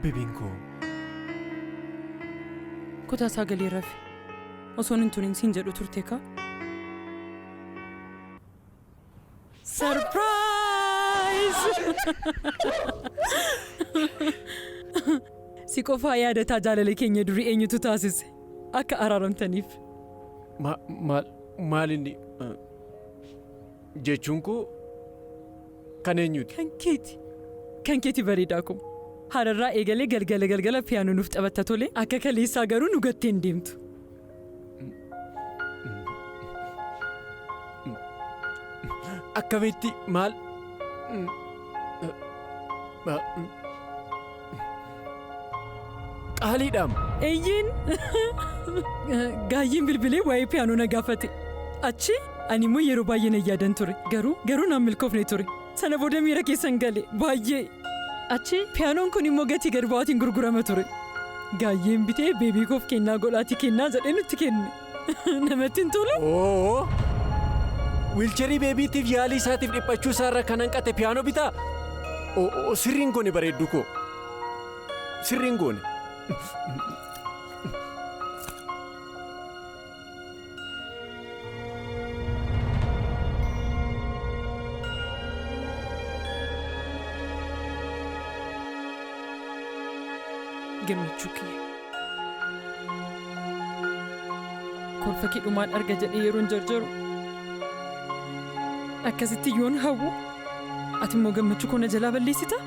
Bebiinko. Kutaa sagalee rafe. Osoon hin turin siin jedhu turte ka? Surprise! Si qofaa yaadataa jaalala keenya durii eenyutu taasise? Akka araaramtaniif. Maal inni jechuun koo kan eenyuti? Kan keeti bareedaa kun. Hararraa eegalee galgala piyaanoo nuuf taphatta tole akka kaleessaa garuu nu gattee hin deemtu. Akkamitti maal? Qaaliidhaam. Eeyyiin gaayyiin bilbilee waa'ee piyaanoo na gaafate. Achi ani immoo yeroo baay'ee na yaadan ture. Garuu naan milkoofne ture. Sana booda miira keessan gale baay'ee. Achi piyaanoon kun immoo gatii gad bu'aatiin gurgurama ture. Gaayyiin bitee beebii koof kennaa godhaatii kennaa jedhee nutti kenne. Namatti hin tolu? Wiilcharii beebiitiif yaalii isaatiif dhiphachuu isaarra kan hanqate piyaanoo bitaa? Sirriin goone bareeddu koo. Sirriin goone. Gammachuu kee. Kolfa kee dhumaan arga jedhee yeroon jarjaru. Akkasitti yoon hawwu ati immoo gammachuu koo na jalaa balleessita?